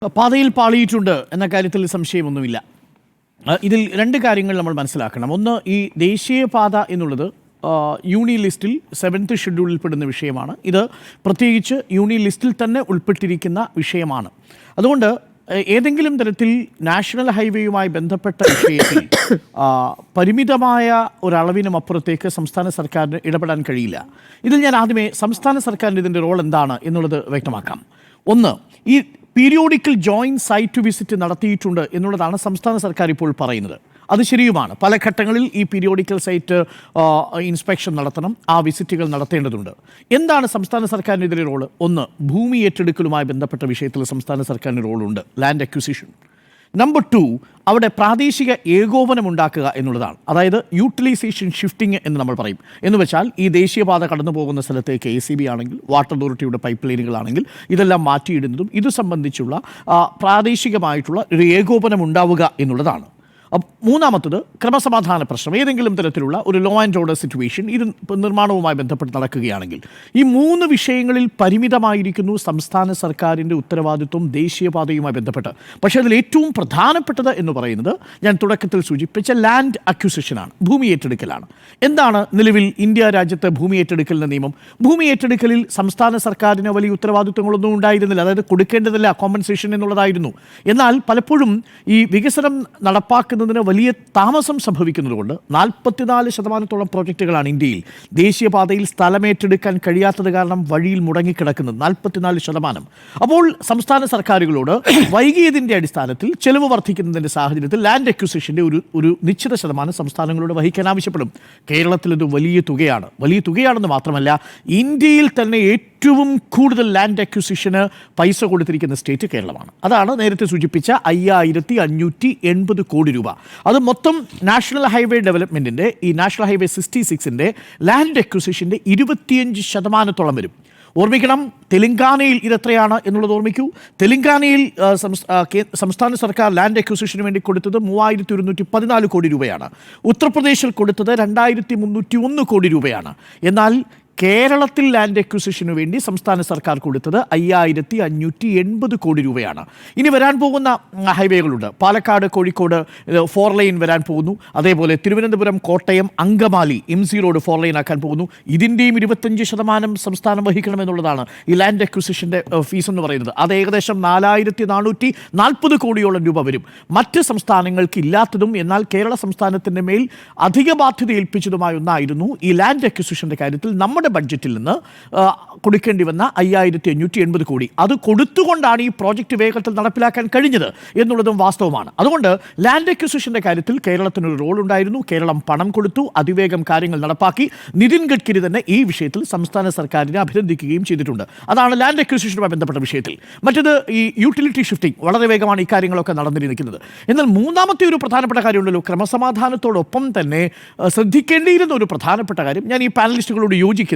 പാതയിൽ പാളിയിട്ടുണ്ട് എന്ന കാര്യത്തിൽ സംശയമൊന്നുമില്ല. ഇതിൽ രണ്ട് കാര്യങ്ങൾ നമ്മൾ മനസ്സിലാക്കണം. ഒന്ന്, ഈ ദേശീയപാത എന്നുള്ളത് യൂണിയൻ ലിസ്റ്റിൽ 7th ഷെഡ്യൂളിൽ പെടുന്ന വിഷയമാണ്. ഇത് പ്രത്യേകിച്ച് യൂണിയൻ ലിസ്റ്റിൽ തന്നെ ഉൾപ്പെട്ടിരിക്കുന്ന വിഷയമാണ്. അതുകൊണ്ട് ഏതെങ്കിലും തരത്തിൽ നാഷണൽ ഹൈവേയുമായി ബന്ധപ്പെട്ട വിഷയത്തിൽ പരിമിതമായ ഒരളവിനും അപ്പുറത്തേക്ക് സംസ്ഥാന സർക്കാരിന് ഇടപെടാൻ കഴിയില്ല. ഇതിൽ ഞാൻ ആദ്യമേ സംസ്ഥാന സർക്കാരിൻ്റെ ഇതിൻ്റെ റോൾ എന്താണ് എന്നുള്ളത് വ്യക്തമാക്കാം. ഒന്ന്, ഈ പീരിയോഡിക്കൽ ജോയിൻറ്റ് സൈറ്റ് വിസിറ്റ് നടത്തിയിട്ടുണ്ട് എന്നുള്ളതാണ് സംസ്ഥാന സർക്കാർ ഇപ്പോൾ പറയുന്നത്. അത് ശരിയുമാണ്. പല ഘട്ടങ്ങളിൽ ഈ പീരിയോഡിക്കൽ സൈറ്റ് ഇൻസ്പെക്ഷൻ നടത്തണം, ആ വിസിറ്റുകൾ നടത്തേണ്ടതുണ്ട്. എന്താണ് സംസ്ഥാന സർക്കാരിൻ്റെ ഇതിലെ റോള്? ഒന്ന്, ഭൂമി ഏറ്റെടുക്കലുമായി ബന്ധപ്പെട്ട വിഷയത്തിൽ സംസ്ഥാന സർക്കാരിന് റോളുണ്ട്, ലാൻഡ് അക്വിസിഷൻ. നമ്പർ 2, അവിടെ പ്രാദേശിക ഏകോപനം ഉണ്ടാക്കുക എന്നുള്ളതാണ്. അതായത് യൂട്ടിലൈസേഷൻ ഷിഫ്റ്റിംഗ് എന്ന് നമ്മൾ പറയും. എന്ന് വെച്ചാൽ ഈ ദേശീയപാത കടന്നു പോകുന്ന സ്ഥലത്ത് KCB ആണെങ്കിൽ, വാട്ടർ അതോറിറ്റിയുടെ പൈപ്പ് ലൈനുകളാണെങ്കിൽ ഇതെല്ലാം മാറ്റിയിടുന്നതും ഇത് സംബന്ധിച്ചുള്ള പ്രാദേശികമായിട്ടുള്ള ഒരു ഏകോപനം ഉണ്ടാവുക എന്നുള്ളതാണ്. മൂന്നാമത്തത്, ക്രമസമാധാന പ്രശ്നം, ഏതെങ്കിലും തരത്തിലുള്ള ഒരു ലോ ആൻഡ് ഓർഡർ സിറ്റുവേഷൻ ഇത് നിർമ്മാണവുമായി ബന്ധപ്പെട്ട് നടക്കുകയാണെങ്കിൽ ഈ 3 വിഷയങ്ങളിൽ പരിമിതമായിരിക്കുന്നു സംസ്ഥാന സർക്കാരിൻ്റെ ഉത്തരവാദിത്വം ദേശീയപാതയുമായി ബന്ധപ്പെട്ട്. പക്ഷേ അതിൽ ഏറ്റവും പ്രധാനപ്പെട്ടത് എന്ന് പറയുന്നത് ഞാൻ തുടക്കത്തിൽ സൂചിപ്പിച്ച ലാൻഡ് അക്വിസിഷനാണ്, ഭൂമി ഏറ്റെടുക്കലാണ്. എന്താണ് നിലവിൽ ഇന്ത്യ രാജ്യത്ത് ഭൂമി ഏറ്റെടുക്കലിൻ്റെ നിയമം? ഭൂമി ഏറ്റെടുക്കലിൽ സംസ്ഥാന സർക്കാരിന് വലിയ ഉത്തരവാദിത്വങ്ങളൊന്നും ഉണ്ടായിരുന്നില്ല. അതായത് കൊടുക്കേണ്ടതല്ല, കോമ്പൻസേഷൻ എന്നുള്ളതായിരുന്നു. എന്നാൽ പലപ്പോഴും ഈ വികസനം നടപ്പാക്കുന്ന വലിയ താമസം സംഭവിക്കുന്നതുകൊണ്ട് 44% പ്രോജക്റ്റുകളാണ് ഇന്ത്യയിൽ ദേശീയപാതയിൽ സ്ഥലമേറ്റെടുക്കാൻ കഴിയാത്തത് കാരണം വഴിയിൽ മുടങ്ങിക്കിടക്കുന്നത്. 44%. അപ്പോൾ സംസ്ഥാന സർക്കാരുകളോട് വൈകിയതിൻ്റെ അടിസ്ഥാനത്തിൽ ചെലവ് വർദ്ധിക്കുന്നതിൻ്റെ സാഹചര്യത്തിൽ ലാൻഡ് അക്വിസിഷൻ്റെ ഒരു നിശ്ചിത ശതമാനം സംസ്ഥാനങ്ങളോട് വഹിക്കാൻ ആവശ്യപ്പെടും. കേരളത്തിൽ ഇത് വലിയ തുകയാണ്. വലിയ തുകയാണെന്ന് മാത്രമല്ല, ഇന്ത്യയിൽ തന്നെ ഏറ്റവും കൂടുതൽ ലാൻഡ് അക്വിസിഷന് പൈസ കൊടുത്തിരിക്കുന്ന സ്റ്റേറ്റ് കേരളമാണ്. അതാണ് നേരത്തെ സൂചിപ്പിച്ച 5580 കോടി രൂപ. അത് മൊത്തം നാഷണൽ ഹൈവേ ഡെവലപ്മെൻറ്റിൻ്റെ, ഈ നാഷണൽ ഹൈവേ 66ൻ്റെ ലാൻഡ് അക്വിസിഷൻ്റെ 25% വരും. ഓർമ്മിക്കണം, തെലങ്കാനയിൽ ഇതെത്രയാണ് എന്നുള്ളത് ഓർമ്മിക്കൂ. തെലങ്കാനയിൽ സംസ്ഥാന സർക്കാർ ലാൻഡ് അക്വിസിഷന് വേണ്ടി കൊടുത്തത് 3114 കോടി രൂപയാണ്. ഉത്തർപ്രദേശിൽ കൊടുത്തത് 2301 കോടി രൂപയാണ്. എന്നാൽ കേരളത്തിൽ ലാൻഡ് അക്വിസിഷന് വേണ്ടി സംസ്ഥാന സർക്കാർ കൊടുത്തത് 5580 കോടി രൂപയാണ്. ഇനി വരാൻ പോകുന്ന ഹൈവേകളുണ്ട്. പാലക്കാട് കോഴിക്കോട് 4 ലൈൻ വരാൻ പോകുന്നു. അതേപോലെ Thiruvananthapuram Kottayam Angamaly MC road 4 line ആക്കാൻ പോകുന്നു. ഇതിൻ്റെയും 25% സംസ്ഥാനം വഹിക്കണമെന്നുള്ളതാണ് ഈ ലാൻഡ് അക്വിസിഷൻ്റെ ഫീസ് എന്ന് പറയുന്നത്. അത് ഏകദേശം 4440 കോടിയോളം രൂപ വരും. മറ്റ് സംസ്ഥാനങ്ങൾക്ക് ഇല്ലാത്തതും എന്നാൽ കേരള സംസ്ഥാനത്തിൻ്റെ മേൽ അധിക ബാധ്യത ഏൽപ്പിച്ചതുമായ ഒന്നായിരുന്നു ഈ ലാൻഡ് അക്വിസിഷൻ്റെ കാര്യത്തിൽ നമ്മുടെ ബഡ്ജറ്റിൽ നിന്ന് കൊടുക്കേണ്ടി വന്ന 5580 കോടി. അത് കൊടുത്തുകൊണ്ടാണ് ഈ പ്രോജക്റ്റ് വേഗത്തിൽ നടപ്പിലാക്കാൻ കഴിഞ്ഞത് എന്നുള്ളതും വാസ്തവമാണ്. അതുകൊണ്ട് ലാൻഡ് അക്വിസിഷൻ്റെ കാര്യത്തിൽ കേരളത്തിനൊരു റോൾ ഉണ്ടായിരുന്നു. കേരളം പണം കൊടുത്തു, അതിവേഗം കാര്യങ്ങൾ നടപ്പാക്കി. നിതിൻ ഗഡ്കരി തന്നെ ഈ വിഷയത്തിൽ സംസ്ഥാന സർക്കാരിനെ അഭിനന്ദിക്കുകയും ചെയ്തിട്ടുണ്ട്. അതാണ് ലാൻഡ് അക്വിസിഷനുമായി ബന്ധപ്പെട്ട വിഷയത്തിൽ. മറ്റത് ഈ യൂട്ടിലിറ്റി ഷിഫ്റ്റിംഗ്, വളരെ വേഗമാണ് ഈ കാര്യങ്ങളൊക്കെ നടന്നിരിക്കുന്നത്. എന്നാൽ മൂന്നാമത്തെ ഒരു പ്രധാനപ്പെട്ട കാര്യമുണ്ടല്ലോ, ക്രമസമാധാനത്തോടൊപ്പം തന്നെ ശ്രദ്ധിക്കേണ്ടിയിരുന്ന ഒരു പ്രധാനപ്പെട്ട കാര്യം, ഞാൻ ഈ പാനലിസ്റ്റുകളോട് യോജിക്കുന്നത്,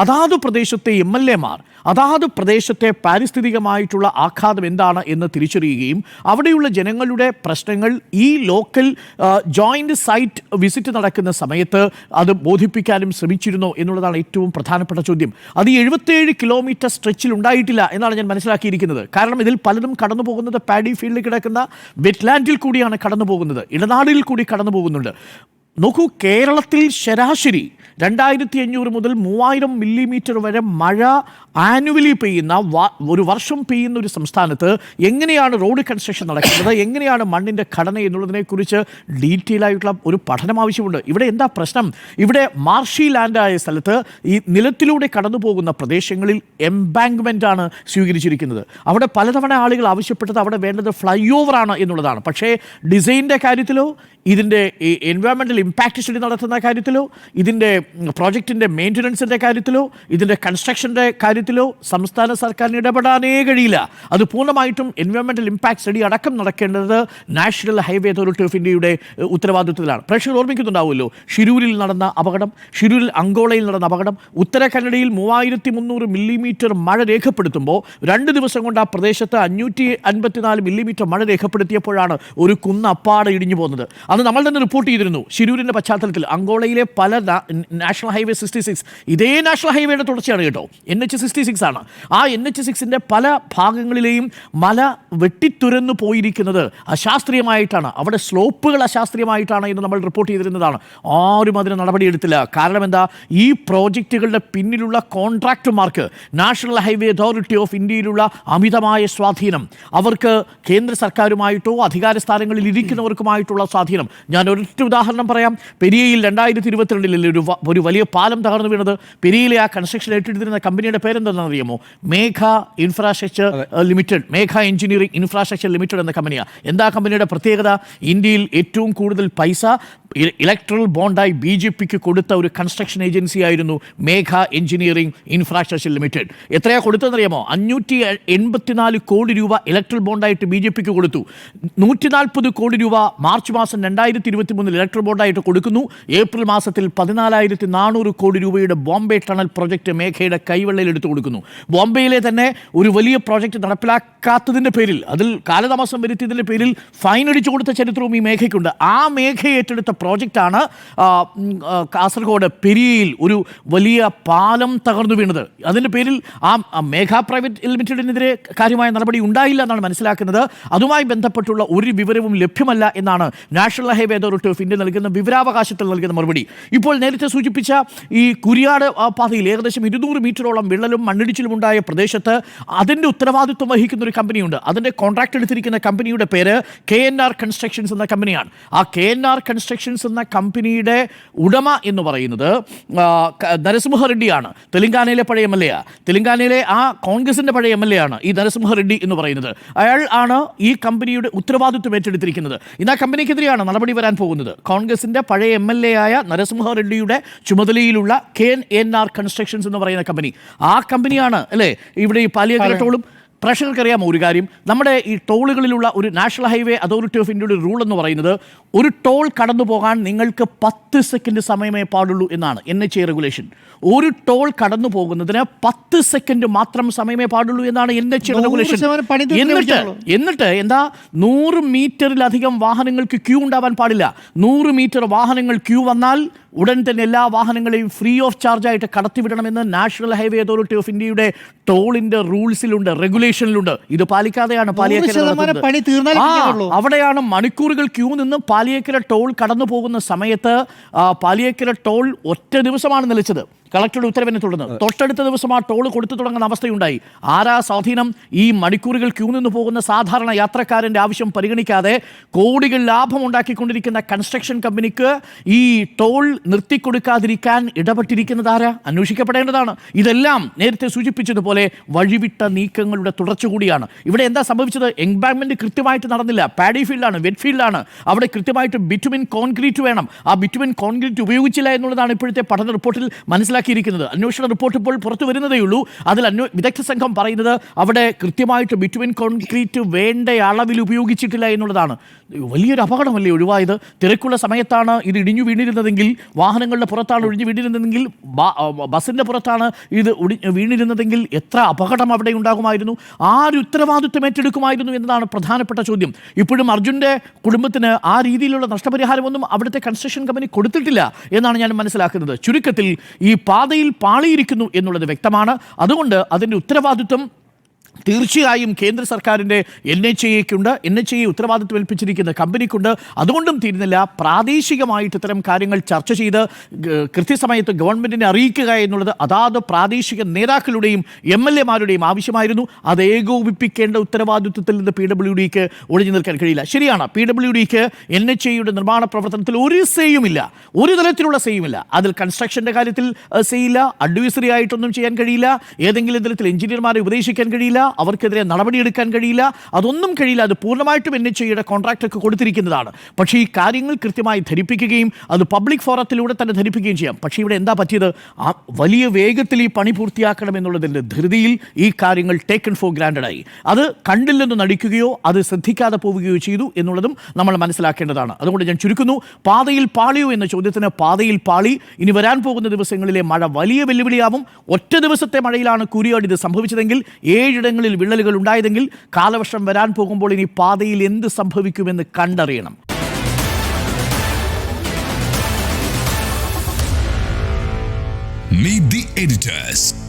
അതാത് പ്രദേശത്തെ MLA-മാർ അതാത് പ്രദേശത്തെ പാരിസ്ഥിതികമായിട്ടുള്ള ആഘാതം എന്താണ് എന്ന് തിരിച്ചറിയുകയും അവിടെയുള്ള ജനങ്ങളുടെ പ്രശ്നങ്ങൾ ഈ ലോക്കൽ ജോയിൻ്റ് സൈറ്റ് വിസിറ്റ് നടക്കുന്ന സമയത്ത് അത് ബോധിപ്പിക്കാനും ശ്രമിച്ചിരുന്നോ എന്നുള്ളതാണ് ഏറ്റവും പ്രധാനപ്പെട്ട ചോദ്യം. അത് 77 കിലോമീറ്റർ സ്ട്രെച്ചിൽ ഉണ്ടായിട്ടില്ല എന്നാണ് ഞാൻ മനസ്സിലാക്കിയിരിക്കുന്നത്. കാരണം ഇതിൽ പലതും കടന്നു പോകുന്നത് പാഡി ഫീൽഡിൽ കിടക്കുന്ന വെറ്റ്ലാൻഡിൽ കൂടിയാണ് കടന്നു പോകുന്നത്, ഇടനാടിൽ കൂടി കടന്നു പോകുന്നുണ്ട്. നോക്കൂ, കേരളത്തിൽ ശരാശരി 2500 മുതൽ 3000 മില്ലിമീറ്റർ വരെ മഴ ആനുവലി പെയ്യുന്ന ഒരു വർഷം പെയ്യുന്ന ഒരു സംസ്ഥാനത്ത് എങ്ങനെയാണ് റോഡ് കൺസ്ട്രക്ഷൻ നടക്കുന്നത്, എങ്ങനെയാണ് മണ്ണിൻ്റെ ഘടന എന്നുള്ളതിനെക്കുറിച്ച് ഡീറ്റെയിൽ ആയിട്ടുള്ള ഒരു പഠനം ആവശ്യമുണ്ട്. ഇവിടെ എന്താ പ്രശ്നം? ഇവിടെ മാർഷി ലാൻഡായ സ്ഥലത്ത് ഈ നിലത്തിലൂടെ കടന്നു പോകുന്ന പ്രദേശങ്ങളിൽ എംബാങ്ക്മെൻ്റാണ് സ്വീകരിച്ചിരിക്കുന്നത്. അവിടെ പലതവണ ആളുകൾ ആവശ്യപ്പെട്ടത് അവിടെ വേണ്ടത് ഫ്ലൈ ഓവറാണ് എന്നുള്ളതാണ്. പക്ഷേ ഡിസൈനിൻ്റെ കാര്യത്തിലോ ഇതിൻ്റെ എൻവയോൺമെൻ്റൽ ഇമ്പാക്റ്റ് സ്റ്റഡി നടത്തുന്ന കാര്യത്തിലോ ഇതിൻ്റെ പ്രോജക്റ്റിൻ്റെ മെയിൻ്റനൻസിൻ്റെ കാര്യത്തിലോ ഇതിൻ്റെ കൺസ്ട്രക്ഷൻ്റെ കാര്യത്തിലോ സംസ്ഥാന സർക്കാരിന് ഇടപെടാനേ കഴിയില്ല. അത് പൂർണ്ണമായിട്ടും എൻവയോൺമെൻ്റൽ ഇമ്പാക്റ്റ് സ്റ്റഡി അടക്കം നടക്കേണ്ടത് നാഷണൽ ഹൈവേ അതോറിറ്റി ഓഫ് ഇന്ത്യയുടെ ഉത്തരവാദിത്വത്തിലാണ്. പ്രേക്ഷകർ ഓർമ്മിക്കുന്നുണ്ടാവുമല്ലോ, ഷിരൂരിൽ നടന്ന അപകടം, ഷിരൂരിൽ അങ്കോളയിൽ നടന്ന അപകടം, ഉത്തര കന്നഡയിൽ 3300 മില്ലിമീറ്റർ മഴ രേഖപ്പെടുത്തുമ്പോൾ 2 ദിവസം കൊണ്ട് ആ പ്രദേശത്ത് 554 മില്ലിമീറ്റർ മഴ രേഖപ്പെടുത്തിയപ്പോഴാണ് ഒരു കുന്ന് അപ്പാടെ ഇടിഞ്ഞു പോകുന്നത്. അന്ന് നമ്മൾ തന്നെ റിപ്പോർട്ട് ചെയ്തിരുന്നു ഷിരൂരിൻ്റെ പശ്ചാത്തലത്തിൽ അങ്കോളയിലെ പല നാഷണൽ ഹൈവേ 66 ഇതേ നാഷണൽ ഹൈവേയുടെ തുടർച്ചയാണ് കേട്ടോ. NH66 ആണ്. ആ NH6ൻ്റെ പല ഭാഗങ്ങളിലെയും മല വെട്ടിത്തുരന്നു പോയിരിക്കുന്നത് അശാസ്ത്രീയമായിട്ടാണ്. അവിടെ സ്ലോപ്പുകൾ അശാസ്ത്രീയമായിട്ടാണ് എന്ന് നമ്മൾ റിപ്പോർട്ട് ചെയ്തിരുന്നതാണ്. ആരും അതിന് നടപടിയെടുത്തില്ല. കാരണം എന്താ? ഈ പ്രോജക്റ്റുകളുടെ പിന്നിലുള്ള കോൺട്രാക്ടർമാർക്ക് നാഷണൽ ഹൈവേ അതോറിറ്റി ഓഫ് ഇന്ത്യയിലുള്ള അമിതമായ സ്വാധീനം, അവർക്ക് കേന്ദ്ര സർക്കാരുമായിട്ടോ അധികാര സ്ഥാനങ്ങളിൽ ഇരിക്കുന്നവർക്കുമായിട്ടുള്ള സ്വാധീനം. ഞാൻ ഒരൊറ്റ ഉദാഹരണം പറയാം. പെരിയയിൽ 2022 ഒരു വലിയ പാലം തകർന്നു വീണത്. പെരിയയിലെ ആ കൺസ്ട്രക്ഷൻ ഏറ്റെടുത്തിരുന്ന കമ്പനിയുടെ പേരെന്താണെന്ന് അറിയാമോ? മേഘ ഇൻഫ്രാസ്ട്രക്ചർ ലിമിറ്റഡ്, മേഘ എഞ്ചിനീയറിംഗ് ഇൻഫ്രാസ്ട്രക്ചർ ലിമിറ്റഡ് എന്ന കമ്പനിയാണ്. എന്താ കമ്പനിയുടെ പ്രത്യേകത? ഇന്ത്യയിൽ ഏറ്റവും കൂടുതൽ പൈസ ഇലക്ട്രൽ ബോണ്ടായി BJPക്ക് കൊടുത്ത ഒരു കൺസ്ട്രക്ഷൻ ഏജൻസി ആയിരുന്നു മേഘ എഞ്ചിനീയറിംഗ് ഇൻഫ്രാസ്ട്രക്ചർ ലിമിറ്റഡ്. എത്രയാ കൊടുത്തതെന്നറിയാമോ? 584 കോടി രൂപ ഇലക്ട്രൽ ബോണ്ടായിട്ട് BJPക്ക് കൊടുത്തു. 140 കോടി രൂപ മാർച്ച് മാസം 2023 ഇലക്ട്രൽ ബോണ്ടായിട്ട് കൊടുക്കുന്നു. ഏപ്രിൽ മാസത്തിൽ 14,400 കോടി രൂപയുടെ ബോംബെ ടണൽ പ്രോജക്റ്റ് മേഘയുടെ കൈവെള്ളയിൽ എടുത്തു കൊടുക്കുന്നു. ബോംബെയിലെ തന്നെ ഒരു വലിയ പ്രോജക്റ്റ് നടപ്പിലാക്കാത്തതിൻ്റെ പേരിൽ, അതിൽ കാലതാമസം വരുത്തിയതിൻ്റെ പേരിൽ ഫൈൻ അടിച്ചു കൊടുത്ത ചരിത്രവും ഈ മേഘയ്ക്കുണ്ട്. ആ മേഘ ഏറ്റെടുത്ത പ്രോജക്റ്റാണ് കാസർഗോഡ് പെരിയയിൽ ഒരു വലിയ പാലം തകർന്നു വീണത്. അതിൻ്റെ പേരിൽ ആ മേഘ പ്രൈവറ്റ് ലിമിറ്റഡിനെതിരെ കാര്യമായ നടപടി ഉണ്ടായില്ല എന്നാണ് മനസ്സിലാക്കുന്നത്. അതുമായി ബന്ധപ്പെട്ടുള്ള ഒരു വിവരവും ലഭ്യമല്ല എന്നാണ് national highway authority of India നൽകുന്ന വിവരാവകാശത്തിൽ നൽകുന്ന മറുപടി. ഇപ്പോൾ നേരത്തെ സൂചിപ്പിച്ച ഈ കുരിയാട് പാതയിൽ ഏകദേശം 200 മീറ്ററോളം വിള്ളലും മണ്ണിടിച്ചിലും ഉണ്ടായ പ്രദേശത്ത് അതിൻ്റെ ഉത്തരവാദിത്വം വഹിക്കുന്ന ഒരു കമ്പനിയുണ്ട്. അതിൻ്റെ കോൺട്രാക്ട് എടുത്തിരിക്കുന്ന കമ്പനിയുടെ പേര് KNR കൺസ്ട്രക്ഷൻസ് എന്ന കമ്പനിയാണ്. ആ KNR കൺസ്ട്രക്ഷൻസ് എന്ന കമ്പനിയുടെ ഉടമ എന്ന് പറയുന്നത് നരസിംഹ റെഡ്ഡിയാണ്. തെലങ്കാനയിലെ പഴയ MLA. തെലങ്കാനയിലെ ആ കോൺഗ്രസിൻ്റെ പഴയ MLA ആണ് ഈ നരസിംഹ റെഡ്ഡി എന്ന് പറയുന്നത്. അയാൾ ആണ് ഈ കമ്പനിയുടെ ഉത്തരവാദിത്വം ഏറ്റെടുത്തിരിക്കുന്നത്. ഇന്ന് ആ കമ്പനിക്കെതിരെയാണ് നടപടി വരാൻ പോകുന്നത്. കോൺഗ്രസിൻ്റെ പഴയ MLA ആയ നരസിംഹ റെഡ്ഡിയുടെ ചുമതലയുള്ള KNR കൺസ്ട്രക്ഷൻസ് എന്ന് പറയുന്ന കമ്പനി. ആ കമ്പനിയാണ് അല്ലേ ഇവിടെ ഈ പാലിയേക്കര ടോളും. പ്രേക്ഷകർക്കറിയാമോ ഒരു കാര്യം? നമ്മുടെ ഈ ടോളുകളിലുള്ള ഒരു നാഷണൽ ഹൈവേ അതോറിറ്റി ഓഫ് ഇന്ത്യയുടെ റൂൾ എന്ന് പറയുന്നത് ഒരു ടോൾ കടന്നു പോകാൻ നിങ്ങൾക്ക് 10 സെക്കൻഡ് സമയമേ പാടുള്ളൂ എന്നാണ് NHA റെഗുലേഷൻ. ഒരു ടോൾ കടന്നു പോകുന്നതിന് 10 സെക്കൻഡ് മാത്രം സമയമേ പാടുള്ളൂ എന്നാണ് NHA റെഗുലേഷൻ. എന്നിട്ട് എന്താ 100 മീറ്ററിലധികം വാഹനങ്ങൾക്ക് ക്യൂ ഉണ്ടാവാൻ പാടില്ല. 100 മീറ്റർ വാഹനങ്ങൾ ക്യൂ വന്നാൽ ഉടൻ തന്നെ എല്ലാ വാഹനങ്ങളെയും ഫ്രീ ഓഫ് ചാർജായിട്ട് കടത്തിവിടണമെന്ന് നാഷണൽ ഹൈവേ അതോറിറ്റി ഓഫ് ഇന്ത്യയുടെ ടോളിൻ്റെ റൂൾസിലുണ്ട്, റെഗുലേഷനിലുണ്ട്. ഇത് പാലിക്കാതെയാണ് അവിടെയാണ് മണിക്കൂറുകൾ ക്യൂ നിന്ന് പാലിയേക്കര ടോൾ കടന്നു പോകുന്ന സമയത്ത് പാലിയേക്കര ടോൾ ഒറ്റ ദിവസമാണ് നിലച്ചത് കളക്ടറുടെ ഉത്തരവിനെ തുടർന്ന്. തൊട്ടടുത്ത ദിവസം ആ ടോൾ കൊടുത്തു തുടങ്ങുന്ന അവസ്ഥയുണ്ടായി. ആരാ സ്വാധീനം? ഈ മണിക്കൂറുകൾ ക്യൂ നിന്ന് പോകുന്ന സാധാരണ യാത്രക്കാരൻ്റെ ആവശ്യം പരിഗണിക്കാതെ കോടികൾ ലാഭം ഉണ്ടാക്കിക്കൊണ്ടിരിക്കുന്ന കൺസ്ട്രക്ഷൻ കമ്പനിക്ക് ഈ ടോൾ നിർത്തിക്കൊടുക്കാതിരിക്കാൻ ഇടപെട്ടിരിക്കുന്നത് ആരാ? അന്വേഷിക്കപ്പെടേണ്ടതാണ്. ഇതെല്ലാം നേരത്തെ സൂചിപ്പിച്ചതുപോലെ വഴിവിട്ട നീക്കങ്ങളുടെ തുടർച്ച കൂടിയാണ്. ഇവിടെ എന്താ സംഭവിച്ചത്? എംബാങ്ക്മെന്റ് കൃത്യമായിട്ട് നടന്നില്ല. പാഡി ഫീൽഡാണ്, വെറ്റ് ഫീൽഡാണ്. അവിടെ കൃത്യമായിട്ട് ബിറ്റുമിൻ കോൺക്രീറ്റ് വേണം. ആ ബിറ്റുമിൻ കോൺക്രീറ്റ് ഉപയോഗിച്ചില്ല എന്നുള്ളതാണ് ഇപ്പോഴത്തെ പഠന റിപ്പോർട്ടിൽ മനസ്സിലാക്കിയിരിക്കുന്നത്. അന്വേഷണ റിപ്പോർട്ട് ഇപ്പോൾ പുറത്തു വരുന്നതേയുള്ളൂ. അതിൽ വിദഗ്ധ സംഘം പറയുന്നത് അവിടെ കൃത്യമായിട്ട് ബിറ്റുമിൻ കോൺക്രീറ്റ് വേണ്ട അളവിൽ ഉപയോഗിച്ചിട്ടില്ല എന്നുള്ളതാണ്. വലിയൊരു അപകടമല്ലേ ഒഴിവായത്? തിരക്കുള്ള സമയത്താണ് ഇത് ഇടിഞ്ഞു വീണിരുന്നതെങ്കിൽ, വാഹനങ്ങളുടെ പുറത്താണ് ഒഴിഞ്ഞു വീണിരുന്നതെങ്കിൽ, ബസ്സിൻ്റെ പുറത്താണ് ഇത് വീണിരുന്നതെങ്കിൽ എത്ര അപകടം അവിടെ ഉണ്ടാകുമായിരുന്നു? ആര് ഉത്തരവാദിത്വം ഏറ്റെടുക്കുമായിരുന്നു എന്നതാണ് പ്രധാനപ്പെട്ട ചോദ്യം. ഇപ്പോഴും അർജുൻ്റെ കുടുംബത്തിന് ആ രീതിയിലുള്ള നഷ്ടപരിഹാരമൊന്നും അവിടുത്തെ കൺസ്ട്രക്ഷൻ കമ്പനി കൊടുത്തിട്ടില്ല എന്നാണ് ഞാൻ മനസ്സിലാക്കുന്നത്. ചുരുക്കത്തിൽ ഈ പാതയിൽ പാളിയിരിക്കുന്നു എന്നുള്ളത് വ്യക്തമാണ്. അതുകൊണ്ട് അതിൻ്റെ ഉത്തരവാദിത്വം തീർച്ചയായും കേന്ദ്ര സർക്കാരിൻ്റെ NHAയ്ക്കുണ്ട്. NHA ഉത്തരവാദിത്വം ഏൽപ്പിച്ചിരിക്കുന്ന കമ്പനിക്കുണ്ട്. അതുകൊണ്ടും തീരുന്നില്ല. പ്രാദേശികമായിട്ട് ഇത്തരം കാര്യങ്ങൾ ചർച്ച ചെയ്ത് കൃത്യസമയത്ത് ഗവൺമെൻറ്റിനെ അറിയിക്കുക എന്നുള്ളത് അതാത് പ്രാദേശിക നേതാക്കളുടെയും MLAമാരുടെയും ആവശ്യമായിരുന്നു. അത് ഏകോപിപ്പിക്കേണ്ട ഉത്തരവാദിത്വത്തിൽ നിന്ന് PWDക്ക് ഒഴിഞ്ഞു നിൽക്കാൻ കഴിയില്ല. ശരിയാണ്, PWDക്ക് NHAയുടെ നിർമ്മാണ പ്രവർത്തനത്തിൽ ഒരു സേയുമില്ല, ഒരു തരത്തിലുള്ള സേയുമില്ല. അതിൽ കൺസ്ട്രക്ഷൻ്റെ കാര്യത്തിൽ സേയില്ല, അഡ്വൈസറി ആയിട്ടൊന്നും ചെയ്യാൻ കഴിയില്ല, ഏതെങ്കിലും തരത്തിൽ എഞ്ചിനീയർമാരെ ഉപദേശിക്കാൻ കഴിയില്ല, അവർക്കെതിരെ നടപടിയെടുക്കാൻ കഴിയില്ല, അതൊന്നും കഴിയില്ല. അത് പൂർണ്ണമായിട്ടും NHAയുടെ കോൺട്രാക്റ്റൊക്കെ കൊടുത്തിരിക്കുന്നതാണ്. പക്ഷേ ഈ കാര്യങ്ങൾ കൃത്യമായി ധരിപ്പിക്കുകയും അത് പബ്ലിക് ഫോറത്തിലൂടെ തന്നെ ധരിപ്പിക്കുകയും ചെയ്യാം. പക്ഷേ ഇവിടെ എന്താ പറ്റിയത്? വലിയ വേഗത്തിൽ ഈ പണി പൂർത്തിയാക്കണം എന്നുള്ളതിൻ്റെ ധൃതിയിൽ ഈ കാര്യങ്ങൾ ടേക്കൺ ഫോർ ഗ്രാൻഡഡായി. അത് കണ്ടില്ലെന്ന് നടിക്കുകയോ അത് ശ്രദ്ധിക്കാതെ പോവുകയോ ചെയ്തു എന്നുള്ളതും നമ്മൾ മനസ്സിലാക്കേണ്ടതാണ്. അതുകൊണ്ട് ഞാൻ ചുരുക്കുന്നു, പാതയിൽ പാളിയോ എന്ന ചോദ്യത്തിന് പാതയിൽ പാളി. ഇനി വരാൻ പോകുന്ന ദിവസങ്ങളിലെ മഴ വലിയ വെല്ലുവിളിയാവും. ഒറ്റ ദിവസത്തെ മഴയിലാണ് കുരിയാട് ഇത് സംഭവിച്ചതെങ്കിൽ, 7 ഇടങ്ങളിൽ വിള്ളലുകൾ ഉണ്ടായതെങ്കിൽ കാലവർഷം വരാൻ പോകുമ്പോൾ ഇനി പാതയിൽ എന്ത് സംഭവിക്കുമെന്ന് കണ്ടറിയണം. Meet the editors.